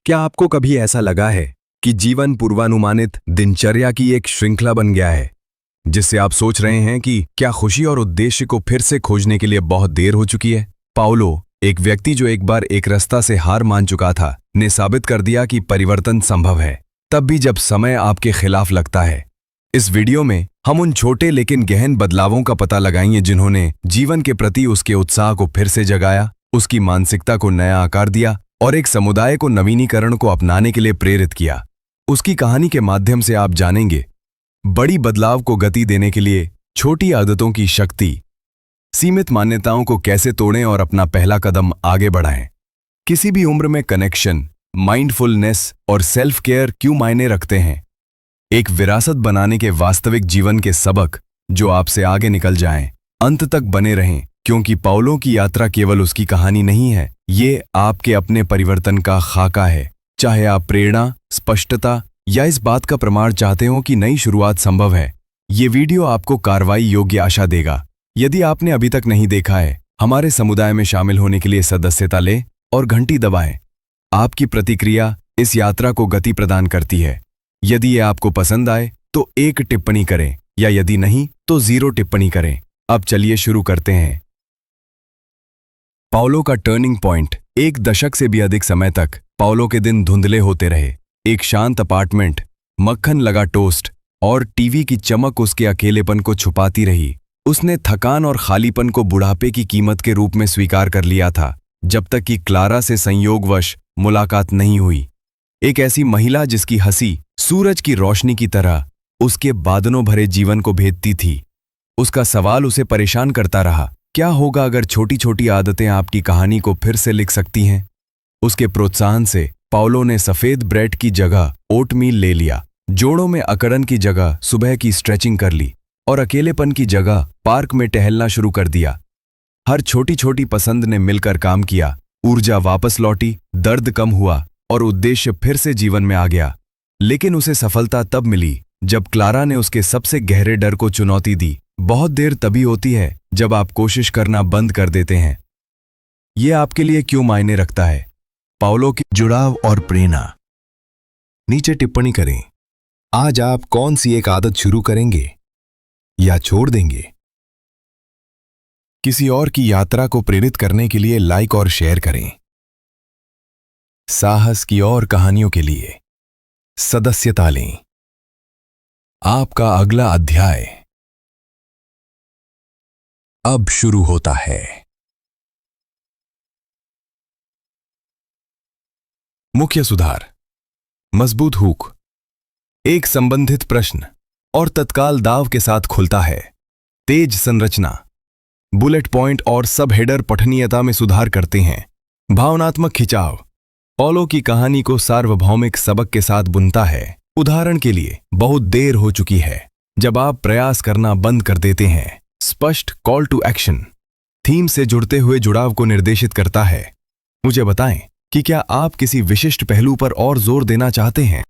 क्या आपको कभी ऐसा लगा है कि जीवन पूर्वानुमानित दिनचर्या की एक श्रृंखला बन गया है, जिससे आप सोच रहे हैं कि क्या खुशी और उद्देश्य को फिर से खोजने के लिए बहुत देर हो चुकी है? पाउलो, एक व्यक्ति जो एक बार एक रास्ता से हार मान चुका था, ने साबित कर दिया कि परिवर्तन संभव है, तब भी जब समय आपके खिलाफ लगता है। इस वीडियो में हम उन छोटे लेकिन गहन बदलावों का पता लगाएंगे जिन्होंने जीवन के प्रति उसके उत्साह को फिर से जगाया, उसकी मानसिकता को नया आकार दिया और एक समुदाय को नवीनीकरण को अपनाने के लिए प्रेरित किया। उसकी कहानी के माध्यम से आप जानेंगे बड़ी बदलाव को गति देने के लिए छोटी आदतों की शक्ति, सीमित मान्यताओं को कैसे तोड़ें और अपना पहला कदम आगे बढ़ाएं। किसी भी उम्र में कनेक्शन, माइंडफुलनेस और सेल्फ केयर क्यों मायने रखते हैं? एक विरासत बनाने के वास्तविक जीवन के सबक जो आपसे आगे निकल जाएं, अंत तक बने रहें, क्योंकि पाउलो की यात्रा केवल उसकी कहानी नहीं है, ये आपके अपने परिवर्तन का खाका है। चाहे आप प्रेरणा, स्पष्टता या इस बात का प्रमाण चाहते हो कि नई शुरुआत संभव है, ये वीडियो आपको कार्रवाई योग्य आशा देगा। यदि आपने अभी तक नहीं देखा है, हमारे समुदाय में शामिल होने के लिए सदस्यता लें और घंटी दबाएं। आपकी प्रतिक्रिया इस यात्रा को गति प्रदान करती है। यदि ये आपको पसंद आए तो एक टिप्पणी करें, या यदि नहीं तो 0 टिप्पणी करें। अब चलिए शुरू करते हैं। पाउलो का टर्निंग पॉइंट। एक दशक से भी अधिक समय तक पाउलो के दिन धुंधले होते रहे। एक शांत अपार्टमेंट, मक्खन लगा टोस्ट और टीवी की चमक उसके अकेलेपन को छुपाती रही। उसने थकान और खालीपन को बुढ़ापे की कीमत के रूप में स्वीकार कर लिया था, जब तक कि क्लारा से संयोगवश मुलाकात नहीं हुई। एक ऐसी महिला जिसकी हंसी सूरज की रोशनी की तरह उसके बादलों भरे जीवन को भेदती थी। उसका सवाल उसे परेशान करता रहा, क्या होगा अगर छोटी छोटी आदतें आपकी कहानी को फिर से लिख सकती हैं? उसके प्रोत्साहन से पाउलो ने सफेद ब्रेड की जगह ओटमील ले लिया, जोड़ों में अकड़न की जगह सुबह की स्ट्रेचिंग कर ली और अकेलेपन की जगह पार्क में टहलना शुरू कर दिया। हर छोटी छोटी पसंद ने मिलकर काम किया। ऊर्जा वापस लौटी, दर्द कम हुआ और उद्देश्य फिर से जीवन में आ गया। लेकिन उसे सफलता तब मिली जब क्लारा ने उसके सबसे गहरे डर को चुनौती दी। बहुत देर तभी होती है जब आप कोशिश करना बंद कर देते हैं। यह आपके लिए क्यों मायने रखता है? पाउलो की जुड़ाव और प्रेरणा। नीचे टिप्पणी करें। आज आप कौन सी एक आदत शुरू करेंगे या छोड़ देंगे? किसी और की यात्रा को प्रेरित करने के लिए लाइक और शेयर करें। साहस की और कहानियों के लिए सदस्यता लें। आपका अगला अध्याय अब शुरू होता है। मुख्य सुधार। मजबूत हुक। एक संबंधित प्रश्न और तत्काल दाव के साथ खुलता है। तेज संरचना। बुलेट पॉइंट और सब हेडर पठनीयता में सुधार करते हैं। भावनात्मक खिंचाव। पाउलो की कहानी को सार्वभौमिक सबक के साथ बुनता है। उदाहरण के लिए, बहुत देर हो चुकी है, जब आप प्रयास करना बंद कर देते हैं। स्पष्ट कॉल टू एक्शन। थीम से जुड़ते हुए जुड़ाव को निर्देशित करता है। मुझे बताएं कि क्या आप किसी विशिष्ट पहलू पर और जोर देना चाहते हैं?